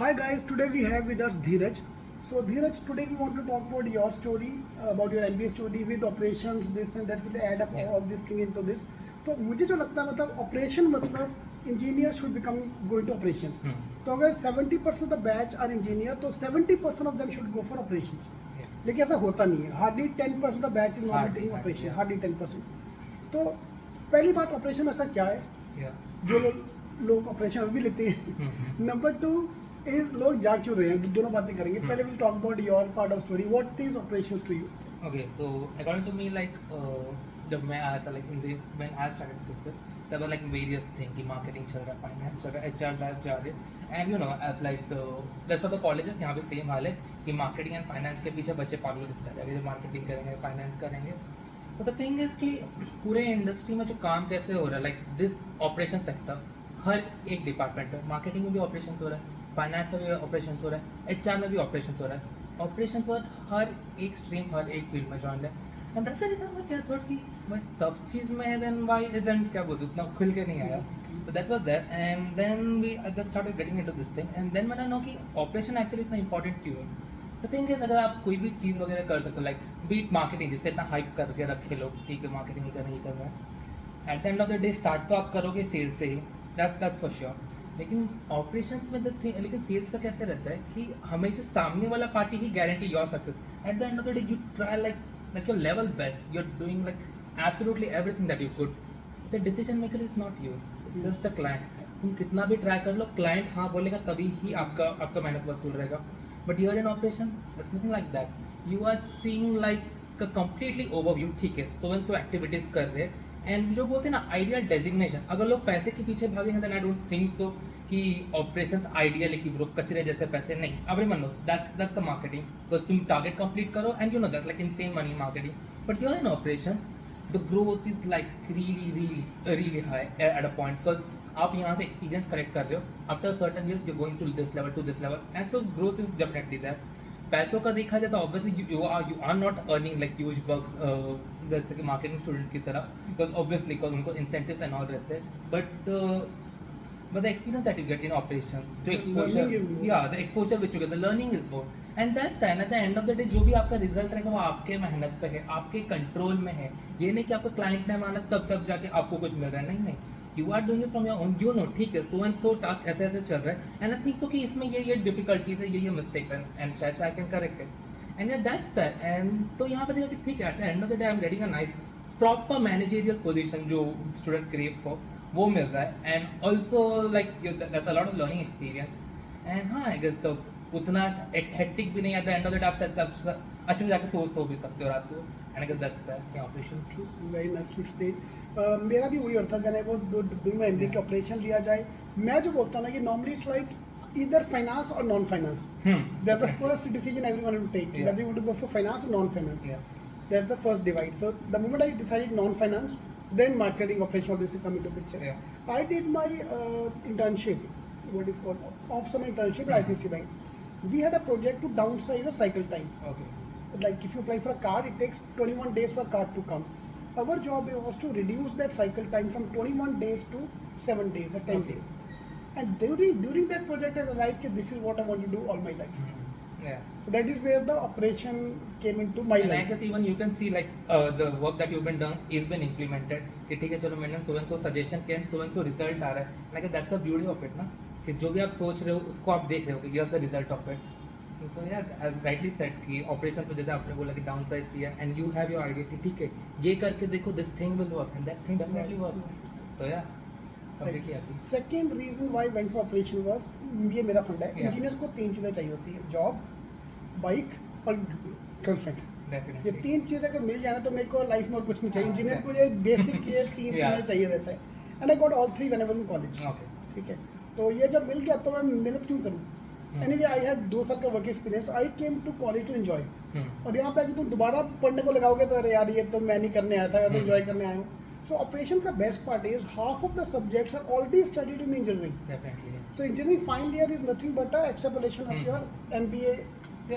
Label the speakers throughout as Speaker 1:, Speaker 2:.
Speaker 1: Hi guys, today we have with us Dheeraj. So Dheeraj, today we want to talk about your story, about your MBA story with operations, this and that. Will add up all this thing into this. तो मुझे जो लगता है मतलब operation मतलब engineer should become going to operations. तो अगर 70% of the batch are engineer तो 70% of them should go for operations. लेकिन ऐसा होता नहीं है. Hardly 10% of batch is not taking operation. Hardly 10%. तो पहली बात ऑपरेशन में ऐसा क्या है जो लोग ऑपरेशन भी लेते हैं. नंबर 2 इज लोग जा क्यों रहे हैं. दोनों बातें करेंगे. पहले will talk about your part of story. What is operations to you.
Speaker 2: Okay, so according to me, like जब मैं आया था, like in the when I started this, there were like various things कि marketing चल रहा है, finance चल रहा है, HR लाइफ जा रही है, and you know as like the rest of the colleges यहाँ पे same हाल है कि marketing and finance के पीछे बच्चे पागल हो जाते हैं. मार्केटिंग करेंगे, फाइनेंस करेंगे. तो द थिंग इज कि पूरे इंडस्ट्री में जो काम कैसे हो रहा है, लाइक दिस ऑपरेशन सेक्टर हर एक डिपार्टमेंट है. मार्केटिंग में भी ऑपरेशन हो रहा है, फाइनेंस में भी ऑपरेशन हो रहा है, एचआर में भी ऑपरेशन हो रहा है. ऑपरेशन हर एक स्ट्रीम, हर एक फील्ड में जॉइन है. एंड दैट्स द रीजन मैं क्या थॉट कि मैं सब चीज़ में है, देन व्हाई इजंट क्या बोलूँ, उतना खुल के नहीं आया. तो that was that, and then we just started getting into this thing, and then मैंने नो कि ऑपरेशन एक्चुअली इतना इंपॉर्टेंट क्यों है. द थिंग इज अगर आप कोई भी चीज़ वगैरह कर सकते हो, लाइक बीट मार्केटिंग जिसका इतना हाइप करके रखे लोग, ठीक है मार्केटिंग ही करना है. At the end of the day start तो आप करोगे सेल्स से ही, दैट्स फॉर श्योर. लेकिन ऑपरेशंस में द थिंग, लेकिन सेल्स का कैसे रहता है कि हमेशा सामने वाला party he guarantee your success. At the end of the day you try like your level best, you're doing like absolutely everything that you could. The decision maker is not you, it's just the client. तुम कितना भी try कर लो, client हाँ बोलेगा तभी ही आपका मेहनत वसूल रहेगा. But you're in operation that's nothing like that. You are seeing like a completely overview. ठीक है, सो एंड सो एक्टिविटीज कर रहे हैं, एंड जो बोलते हैं ना आइडिया डेजिग्नेशन, अगर लोग पैसे के पीछे भागेंगे then I don't think so कि ऑपरेशंस आइडियल है कि ब्रो कचरे जैसे पैसे नहीं. अब मान लो दैट्स द मार्केटिंग. बस तुम टारगेट कंप्लीट करो and you know that's like insane money marketing. But you're in operations the growth is like really high at a point, because आप यहाँ से एक्सपीरियंस कलेक्ट कर रहे हो. After certain year you going to this level and so growth is definitely that. पैसों का देखा जाए तो obviously you are not earning like huge bugs जैसे कि मार्केटिंग स्टूडेंट्स की तरह, बिकॉज ऑब्वियसली उनको इंसेंटिव्स एंड ऑल रहते हैं. But the experience that you get in operation, the exposure, the exposure which you get, the learning is more, and that's that. At the end of the day, जो भी आपका result रहेगा वो आपके मेहनत पे है, आपके कंट्रोल में है. ये नहीं कि आपको क्लाइंट ने माना तब जाके आपको कुछ मिल रहा है. नहीं, you are doing it from your own. You know ठीक है सो एंड सो टास्क ऐसे चल रहा है, एंड आई थिंक सो कि इसमें ये डिफिकल्टीज है, ये मिस्टेक्स है, एंड शायद I can correct it, and that's that. And तो यहाँ पे देखा कि ठीक है, at the end of the day I am getting a nice proper managerial position जो स्टूडेंट क्रेव फॉर वो मिल रहा है. And also like that's a lot of learning experience. And हाँ आई गेस तो उतना हेक्टिक भी नहीं. At the end of the day आप शायद अच्छे से जाके सो भी सकते हो रात को. And I guess that's operations.
Speaker 1: Very nicely explain. मेरा भी वही अर्थ था कि वो डूइंग माय एमबीए के ऑपरेशन लिया जाए. मैं जो बोलता ना कि normally it's like either finance or non-finance. That's the first decision everyone will take. Whether you want to go for finance or non-finance. That's the first divide. So the moment I decided non-finance, then marketing operation obviously come into picture. I did my internship, what is called off-summer internship at ICICI Bank. We had a project to downsize the cycle time.
Speaker 2: Okay.
Speaker 1: Like if you apply for a car, it takes 21 days for a car to come. Our job was to reduce that cycle time from 21 days to 7 days or 10 days. And during that project, I realized that this is what I want to do all my life. So that is where the operation came into my life.
Speaker 2: And I guess even you can see like the work that you've been done is been implemented. कि ठीक है चलो मैंने so and so suggestion किया, so and so result आ रहा है. And I guess that's the beauty of it ना, कि जो भी आप सोच रहे हो उसको आप देख रहे हो कि here's the result of it. So yeah, as rightly said कि ऑपरेशन में जैसे आपने बोला कि डाउनसाइज किया and you have your idea कि ठीक है ये करके देखो this thing will work and that thing definitely works. So yeah.
Speaker 1: Second reason why went for operation was, ये मेरा फंडा है. इंजीनियर को 3 चीज़ें चाहिए होती है, जॉब, बाइक और गर्लफ्रेंड. ये 3 चीज़ अगर मिल जाए तो मेरे को लाइफ में और कुछ नहीं चाहिए. इंजीनियर को ये बेसिक ये 3 चीज़ें चाहिए रहता है. And I got all 3 when I was in college. ठीक है, तो ये जब मिल गया तो मैं मेहनत क्यों करूँ. एनीवे आई हैड 2 साल का work experience. I came to college to enjoy. और यहाँ पे अगर तुम दोबारा पढ़ने को लगाओगे तो अरे यार ये तो मैं नहीं करने आया था, मैं तो एंजॉय करने आया हूँ. So operation का best part is half of the subjects are already studied in engineering.
Speaker 2: Definitely.
Speaker 1: So engineering final year is nothing but a extrapolation of your MBA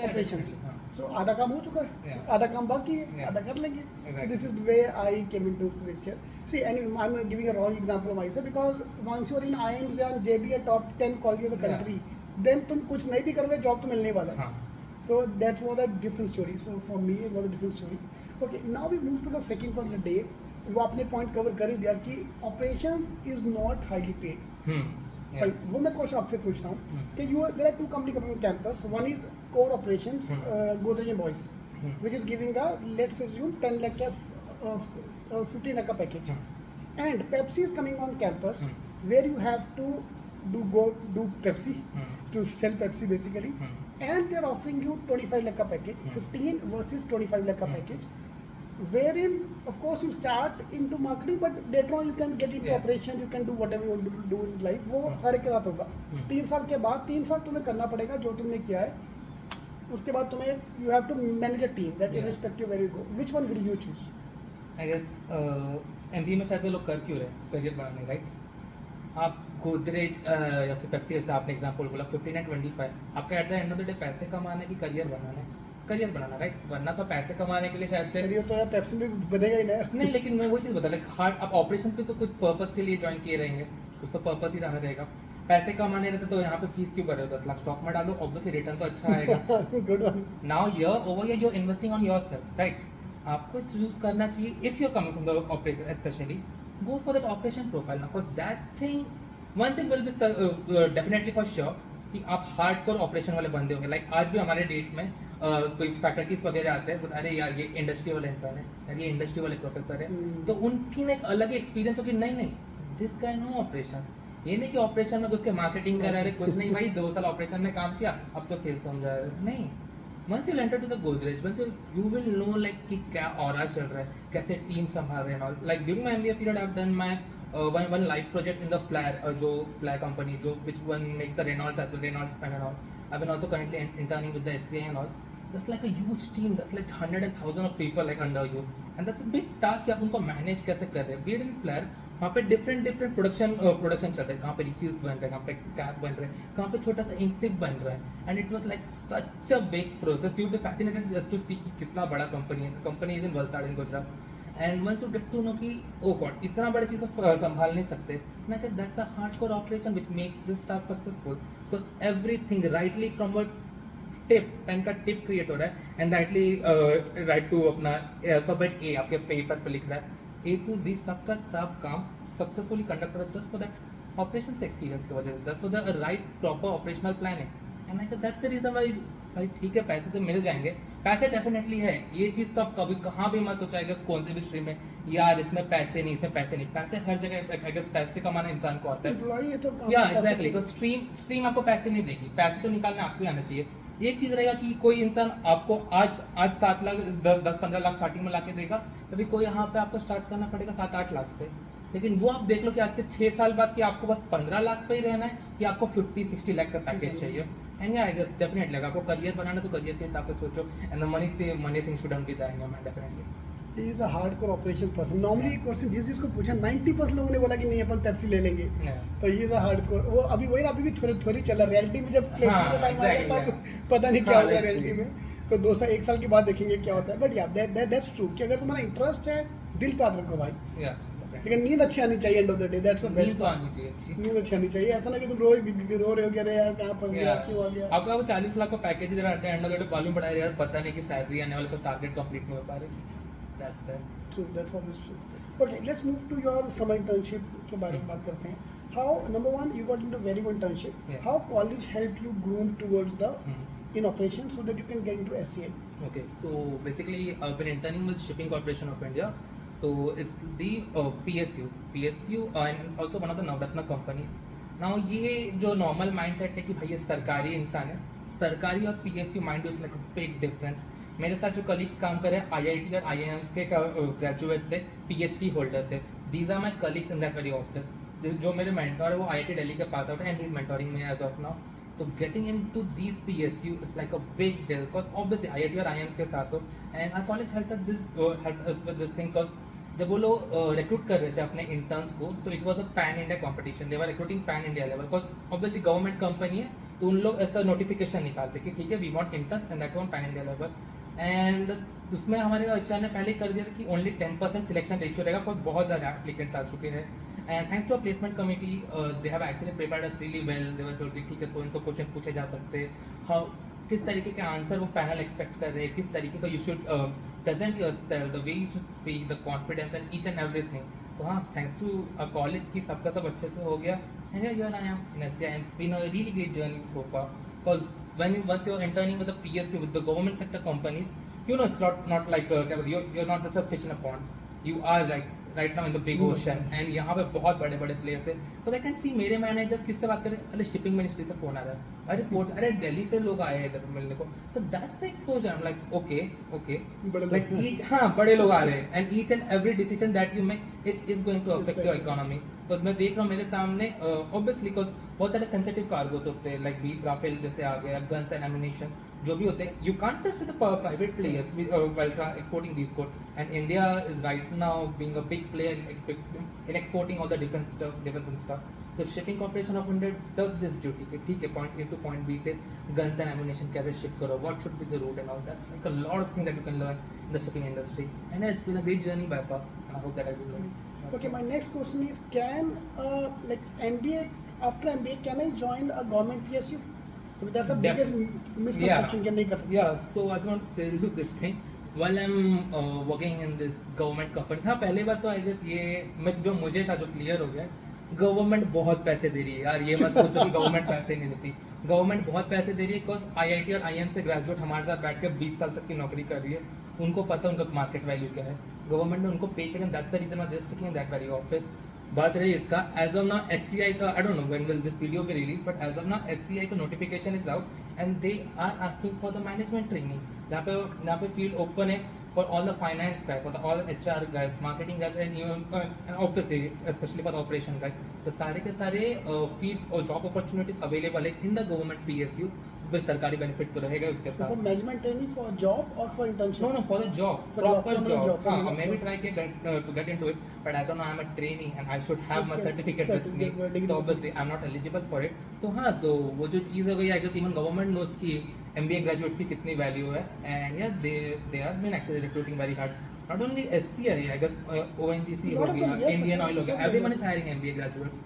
Speaker 1: operations. So आधा काम हो चुका है, आधा काम बाकी है, आधा कर लेंगे. This is the way I came into picture. See, anyway, I'm giving a wrong example of myself because once you are in IIMs and JB, a top 10 college of the country, then तुम कुछ नहीं भी करोगे job तो मिलने वाला है.
Speaker 2: हाँ.
Speaker 1: So that was a different story. So for me it was a different story. Okay, now we move to the second part of the day. वो आपने पॉइंट कवर कर ही दिया कि operations is not highly paid.
Speaker 2: Yeah.
Speaker 1: Fine. वो मैं question आपसे पूछता हूँ कि there are two company coming on campus. One is core operations, Godrej and Boyce, which is giving a, let's assume 10 lakh or 15 lakh package. And Pepsi is coming on campus where you have to do Pepsi to sell Pepsi basically. And they're offering you 25 lakh package, 15 versus 25 lakh package, wherein of course you start into marketing, but later on you can get into operation, you can do whatever you want to do in life. वो हर एक के साथ होगा. 3 साल के बाद 3 साल तुम्हें करना पड़ेगा जो तुमने किया है. उसके बाद तुम्हें you have to manage a team that irrespective where you go. Which one will you choose?
Speaker 2: I guess MBA में शायद वो लोग कर क्यों रहे करियर बनाने, राइट? आप गोदरेज या फिर पेप्सी जैसे आपने एग्जांपल बोला 15 एंड 25, आपका at the end of the day पैसे कमाने की करियर बनाना है, करियर बनाना, राइट? वरना तो पैसे कमाने के लिए शायद से
Speaker 1: करियर तो यार पेप्सी में बनेगा ही ना.
Speaker 2: नहीं, लेकिन मैं वो चीज़ बता लाइक हार्ड आप ऑपरेशन पे तो कुछ पर्पस के लिए ज्वाइन किए रहेंगे, कुछ तो पर्पस ही रहा रहेगा. पैसे कमाने रहते तो यहाँ पे फीस क्यों भर रहे हो? 10 लाख स्टॉक में डालो, ऑब्वियसली रिटर्न तो अच्छा आएगा.
Speaker 1: Good one.
Speaker 2: Now year over year you are investing on yourself, right? आपको चूज करना चाहिए if you are coming from the operation especially, go for that operation profile ना, because that thing one thing will be definitely for sure कि आप hardcore operation वाले बंदे होंगे. Like आज भी हमारे डेट में कोई फैकल्टीज वगैरह आते हैं, अरे यार ये इंडस्ट्री वाले इंसान है, यार ये इंडस्ट्री वाले प्रोफेसर है, तो उनकी ना एक अलग ही एक्सपीरियंस होगी. नहीं दिस गाय नो ऑपरेशंस. ये नहीं कि ऑपरेशन में घुस के मार्केटिंग कर रहे, कुछ नहीं भाई 2 साल ऑपरेशन में काम किया अब तो सेल्स समझा रहे. नहीं, once you enter to the Godrej, once you will know like कि क्या ऑरा चल रहा है, कैसे टीम संभाल रहे हैं और like during my MBA period I've done my one live project in the Flair, जो Flair company जो which one makes the Reynolds as well, Reynolds pen and all. I've been also currently interning with the SCI and all. That's like a huge team. That's like 100 and 1000 of people like under you, and that's a big task कि आप उनको manage कैसे कर रहे हैं. Be it in Flair, वहाँ पे different production चल रहे हैं, कहाँ पे रिफिल्स बन रहे हैं, कहाँ पे कैप बन रहे हैं, कहाँ पे छोटा सा इंक टिप बन रहा है. And it was like such a big process. You be fascinated just to see कितना बड़ा कंपनी है. Company is in Valsad in Gujarat. And once you get to know कि ओ गॉड इतना बड़ी चीज़ संभाल नहीं सकते ना, कि that's the hardcore operation which makes this task successful, because everything rightly from a tip, pen का टिप क्रिएट हो रहा है एंड राइटली राइट टू अपना अल्फाबेट ए आपके पेपर पे लिख रहा है, A to Z सबका सब काम सक्सेसफुली कंडक्ट हो रहा है just for that operations experience की वजह से, just for the right proper operational planning. And I think that's the reason why भाई ठीक है पैसे तो मिल जाएंगे, पैसे डेफिनेटली है. ये चीज़ तो आप कभी कहाँ भी मत सोचाएगा कौन से भी स्ट्रीम में यार इसमें पैसे नहीं, इसमें पैसे नहीं. पैसे हर जगह, अगर पैसे कमाना इंसान को आता है.
Speaker 1: एम्प्लॉई है तो
Speaker 2: या एग्जैक्टली, तो स्ट्रीम आपको पैसे नहीं देगी, पैसे तो निकालना आपको ही आना चाहिए. एक चीज़ रहेगा कि कोई इंसान आपको आज 7 लाख 10-15 लाख स्टार्टिंग में ला के देगा, तभी कोई यहाँ पे आपको स्टार्ट करना पड़ेगा 7-8 लाख से. लेकिन वो आप देख लो कि आज से 6 साल बाद कि आपको बस 15 लाख पे ही रहना है कि आपको 50-60 लाख का पैकेज चाहिए. एंड आई गेस डेफिनेटली अगर आपको करियर बनाना तो करियर के हिसाब से सोचो, and the money thing shouldn't be there in your mind definitely.
Speaker 1: He is a hardcore operation person. Normally question जिस चीज को पूछा 90% लोगों ने बोला कि नहीं अपन पेप्सी ले लेंगे. तो ही इज अ हार्डकोर. वो अभी वही ना, अभी भी थोड़ी चल रहा है. रियलिटी में जब प्लेसमेंट का टाइम आएगा तब पता नहीं क्या होगा रियलिटी में. तो 2 साल के बाद देखेंगे क्या होता है. बट या दैट्स ट्रू कि अगर तुम्हारा इंटरेस्ट है दिल पे हाथ रखो भाई. लेकिन नींद अच्छी आनी चाहिए. End of the day that's the best. नींद अच्छी आनी चाहिए. ऐसा ना कि तुम रो रहे हो कि अरे यार कहाँ फंस गया, क्यों आ गया.
Speaker 2: आपको 40 लाख का पैकेज इधर आते हैं, एंड ऑफ द डे मालूम पड़ा यार पता नहीं कि सैलरी आने वाले को टारगेट कंप्लीट नहीं हो पा रही. That's that.
Speaker 1: True, that's always true. Okay, let's move to your summer internship के बारे में बात करते हैं. How, number one, you got into very good internship.
Speaker 2: Yeah.
Speaker 1: How college helped you groom towards the in operations so that you can get into SCA?
Speaker 2: Okay, so basically I've been interning with Shipping Corporation of India. So it's the PSU and also one of the Navratna companies. Now ये जो normal mindset है कि भाई ये सरकारी इंसान है, सरकारी और PSU mind is like a big difference. मेरे साथ जो कलीग्स काम कर रहे हैं IIT और IIMs के ग्रेजुएट से, PhD होल्डर से, these are my colleagues in that very office. जो मेरे मेंटोर है वो IIT दिल्ली के पास आउट है and he is mentoring me as of now. तो getting into these PSU it's like a big deal, because obviously IIT और IIMs के साथ हो. And our college help us with this thing, because जब वो लोग recruit कर रहे थे अपने इंटर्न्स को, so it was a pan India competition. They were recruiting pan India level, because obviously government company है तो उन लोग ऐसा नोटिफिकेशन निकालते कि ठीक है we want interns and that one pan India level. And उसमें हमारे HR ने पहले कर दिया था कि ओनली 10% सिलेक्शन रेशियो रहेगा, बिकॉज बहुत ज़्यादा एप्लीकेंट्स आ चुके हैं. And thanks to our placement committee, they have actually prepared us really well. They were told कि ठीक है so and so क्वेश्चन पूछे जा सकते हैं, how किस तरीके के आंसर वो पैनल एक्सपेक्ट कर रहे हैं, किस तरीके का you should present yourself, the way you should speak, the confidence and each and everything. तो हाँ, थैंक्स टू अ कॉलेज की सबका सब अच्छे से हो गया. And here I am in SCI and it's been a really great journey so far. Because when you once you're interning with the PSU with the government sector companies, you know it's not like you're not just a fish in a pond. You are like right now in the big ocean. and यहाँ पे बहुत बड़े बड़े player थे. तो I can see मेरे managers किससे बात करें, अरे शिपिंग मिनिस्ट्री से फोन आ रहा है, अरे पोर्ट, अरे दिल्ली से लोग आए हैं इधर मिलने को. तो that's the exposure. I am like okay like each, हाँ बड़े लोग आ रहे हैं and each and every decision that you make it is going to affect your economy. Because मैं देख रहा हूँ मेरे सामने ऑब्वियसली बिकॉज बहुत सारे सेंसिटिव कार्गोस होते हैं लाइक बीट राफेल जैसे आ गया, गन्स एंड एमिनेशन जो भी होते हैं, you can't touch with the private players while exporting these goods. And India is right now being a big player in exporting all the different stuff. So shipping corporation of India does this duty कि ठीक है point A to point B से guns and ammunition कैसे ship करो, what should be the route and all. That's like a lot of things that you can learn in the shipping industry, and it's been a great journey by far. I hope that I will learn.
Speaker 1: Okay, my next question is, can like MBA, after MBA can I join a government PSU? Because that's the biggest misconception कि नहीं कर सकते.
Speaker 2: Yeah, so I just want to tell you this thing. While I'm working in this government companies, हाँ पहले बात तो I guess ये मैं जो मुझे था जो क्लियर हो गया, गवर्नमेंट बहुत पैसे दे रही है यार. ये मत सोचो कि गवर्नमेंट पैसे नहीं देती. गवर्नमेंट बहुत पैसे दे रही है बिकॉज IIT और IIM से ग्रेजुएट हमारे साथ बैठ कर 20 साल तक की नौकरी कर रही है. उनको पता है उनका मार्केट वैल्यू क्या है. गवर्नमेंट ने उनको पे करें, that's the reason why they are sticking in that very office. बात रही इसका, एज ऑफ नाउ SCI का I don't know when will this video be release, but as of now SCI का notification is out and they are asking for the management training, जहाँ पे field open है for all the finance guys, for the all HR guys, marketing guys, and even obviously especially for the operation guys. तो सारे के सारे fields और job opportunities available है in the government PSU. फिर सरकारी benefit तो रहेगा उसके
Speaker 1: So
Speaker 2: साथ.
Speaker 1: for management training, for job or for internship?
Speaker 2: No, for the job,
Speaker 1: For
Speaker 2: proper
Speaker 1: job,
Speaker 2: job. हाँ, मैं भी
Speaker 1: okay.
Speaker 2: try किया to get into it, but as of now I'm a trainee and I should have my
Speaker 1: Okay.
Speaker 2: certificate with me.
Speaker 1: Degree.
Speaker 2: So obviously I'm not eligible for it. So हाँ, तो वो जो चीज़ हो गई, I guess even government knows कि MBA graduates की कितनी value है, and yeah, they have been actually recruiting very hard. Not only SCI, I guess ONGC हो गया, Indian Oil हो गया, everyone is hiring MBA graduates.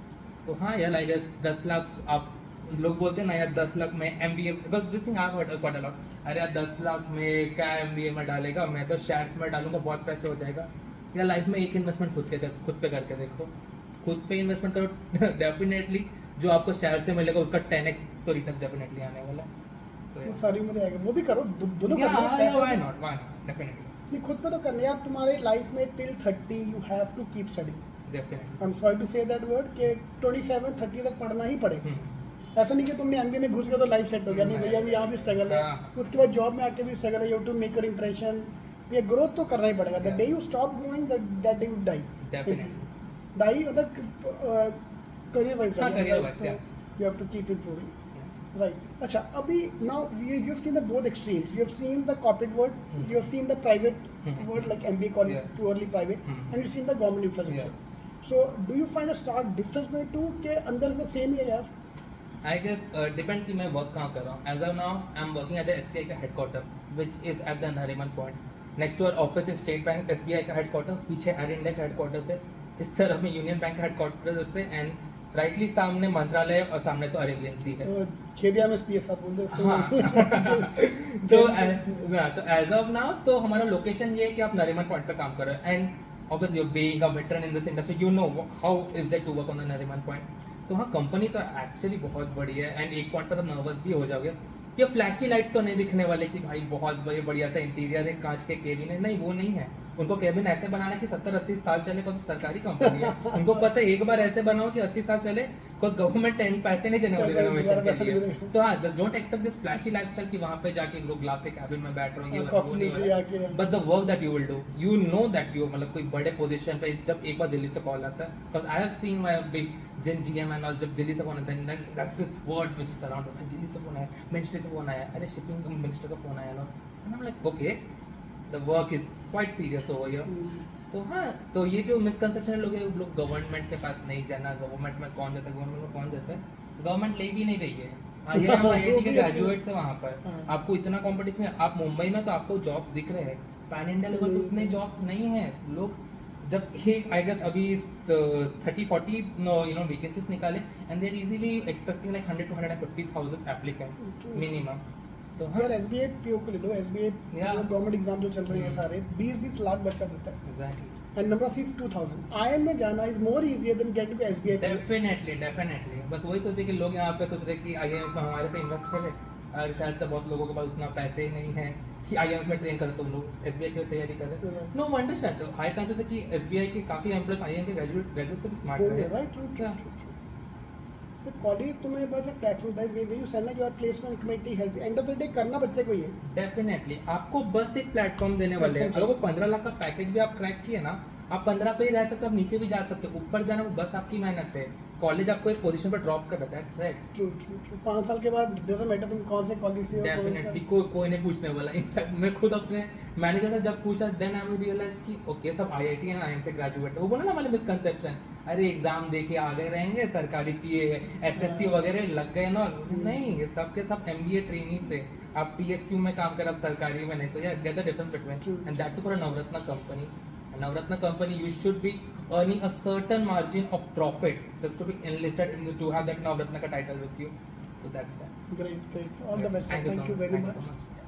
Speaker 2: तो हाँ यार, I guess 10 लाख आप लोग बोलते हैं ना यार 10 लाख में MBA, because this thing I've heard quite a lot. अरे यार 10 लाख में क्या MBA में डालेगा, मैं तो शेयर्स में डालूंगा बहुत पैसे हो जाएगा. या लाइफ में एक इन्वेस्टमेंट खुद पे करके देखो, खुद पे इन्वेस्टमेंट करो, डेफिनेटली जो आपको शेयर से मिलेगा उसका 10x तो रिटर्न डेफिनेटली आने वाला है.
Speaker 1: वो सारी उम्र आएगा, वो भी करो, दोनों
Speaker 2: Yeah,
Speaker 1: करो. पैसा
Speaker 2: why
Speaker 1: भी-
Speaker 2: not, definitely.
Speaker 1: नहीं, खुद पे तो करना यार. तुम्हारे लाइफ में till 30 you have to keep studying.
Speaker 2: Definitely.
Speaker 1: I'm sorry to say that word कि 27-30 तक पढ़ना ही पड़ेगा. ऐसा नहीं कि तुमने MBA में घुस गए तो लाइफ सेट हो गया. नहीं भैया, अभी यहाँ भी स्ट्रगल है.
Speaker 2: हाँ.
Speaker 1: उसके बाद जॉब में आके भी स्ट्रगल है. You have to make your impression. ये ग्रोथ तो करना ही पड़ेगा. The day you stop growing, that day you die.
Speaker 2: Definitely.
Speaker 1: Die मतलब करियर वाइज.
Speaker 2: हाँ, career wise, yeah.
Speaker 1: You have to keep improving. Right. अच्छा, अभी now you've seen the both extremes. You have seen the corporate world, you have seen the private world like MBA college,
Speaker 2: Yeah.
Speaker 1: purely private, and you've seen the government infrastructure. So do you find a stark difference between two के अंदर सब same ही है यार?
Speaker 2: I guess depend कि मैं work कहाँ कर रहा हूँ. As of now, I'm working at the SBI का headquarter, which is at the Nariman Point. Next to our office is State Bank SBI का headquarter. पीछे Air India का headquarter है. इस तरफ में Union Bank का headquarter से, and राइटली सामने मंत्रालय और सामने तो अरेबियन सी है.
Speaker 1: तो खेबिया में PS आप बोल दो उसको.
Speaker 2: हाँ. तो एज ऑफ नाउ तो हमारा लोकेशन ये है कि आप नरीमन पॉइंट पे काम कर रहे हो, and obviously being a veteran in this industry you know how is that to work on the Nariman Point. तो हाँ, कंपनी तो एक्चुअली बहुत बड़ी है, एंड एक पॉइंट पर तो नर्वस भी हो जाओगे कि फ्लैशी लाइट्स तो नहीं दिखने वाले कि भाई बहुत बढ़िया सा इंटीरियर है, कांच के केबिन है. नहीं, वो नहीं है. उनको केबिन ऐसे बनाना है कि 70-80 साल चले, कौन सरकारी कंपनी है. उनको पता है एक बार ऐसे बनाओ कि 80 साल चले, बिकॉज गवर्नमेंट पैसे नहीं देने वाली रेनोवेशन के लिए. तो हाँ, don't expect this flashy lifestyle कि वहाँ पे जाके लोग ग्लास के कैबिन में बैठ रहे होंगे. But the work that you will do, you know that you मतलब कोई बड़े पोजीशन पे जब एक बार दिल्ली से कॉल आता है, because I have seen my big जिन GM एंड ऑल, जब दिल्ली से फोन आता है, then that's this word which is around, Delhi से फोन आया, मिनिस्ट्री से फोन आया, अरे शिपिंग मिनिस्टर का फोन आया ना, and I am like okay, the work is quite serious over here. तो हाँ, तो ये जो मिसकंसेप्शन है लोग गवर्नमेंट के पास नहीं जाना, गवर्नमेंट में कौन जाता है, गवर्नमेंट में कौन जाता है, गवर्नमेंट ले भी नहीं रही है. ये हम IIT के ग्रेजुएट्स हैं वहाँ पर. आपको इतना कंपटीशन है. आप मुंबई में तो आपको जॉब्स दिख रहे हैं, पैन इंडिया लेवल पे उतने जॉब्स नहीं है. लोग जब ही आई गेस अभी 30-40 वैकेंसीज निकाले and they are easily expecting like 100 to 150,000 applicants
Speaker 1: True.
Speaker 2: Minimum. तो हाँ
Speaker 1: यार एसबीआई पीओ को ले लो, एसबीआई
Speaker 2: Yeah.
Speaker 1: गवर्नमेंट एग्जाम जो चल रहे हैं सारे 20-20 लाख बच्चा देता है
Speaker 2: exactly.
Speaker 1: And number of seats 2000. IIM में जाना is more easier than getting to SBI.
Speaker 2: Definitely बस वही सोचे कि लोग यहाँ पे सोच रहे कि आईएमएस में हमारे पे इन्वेस्ट करें और शायद से बहुत लोगों के पास उतना पैसे ही नहीं है कि आईएमएस में ट्रेन करें, तो उन लोग एसबीआई की तैयारी कर रहे हैं. नो वंडर शायद तो हाई चांसेस है कि एसबीआई के काफी एम्प्लॉयज आईएम के ग्रेजुएट से भी स्मार्ट रहे.
Speaker 1: Right true
Speaker 2: Yeah.
Speaker 1: तो कॉलेज तुम्हें बस एक प्लेटफॉर्म था way you send your placement committee help end of the day करना बच्चे को ही है.
Speaker 2: डेफिनेटली आपको बस एक प्लेटफॉर्म देने वाले हैं. अगर वो 15 लाख का पैकेज भी आप क्रैक किए ना, आप 15 पे ही रह सकते हो, आप नीचे भी जा सकते हो. ऊपर जाना वो बस आपकी मेहनत है. कॉलेज आपको एक पोजीशन पर ड्रॉप कर देता है. That's it.
Speaker 1: ट्रू 5 साल के बाद डजंट मैटर तुम कौन से कॉलेज से हो कौन
Speaker 2: डेफिनेटली
Speaker 1: सा.
Speaker 2: कोई नहीं पूछने वाला. इनफैक्ट मैं खुद अपने मैनेजर से जब पूछा देन आई रियलाइज कि ओके सब आईआईटी एंड आईएम से ग्रेजुएट है. वो बोला ना हमारे मिसकंसेप्शन, अरे एग्जाम दे के आ गए रहेंगे, सरकारी पीए एसएससी वगैरह लग गए ना. नहीं, ये सब के सब एमबीए ट्रेनी से आप पीएसयू में काम कर, आप सरकारी में नहीं. सो यार get the difference between and that to for a Navratna company. Navratna company, you should be earning a certain margin of profit just to be enlisted to have that Navratna ka title with you. So that's that.
Speaker 1: Great. All the best.
Speaker 2: Thank you so
Speaker 1: Thank you
Speaker 2: much.
Speaker 1: very
Speaker 2: Thank you
Speaker 1: much.
Speaker 2: so much.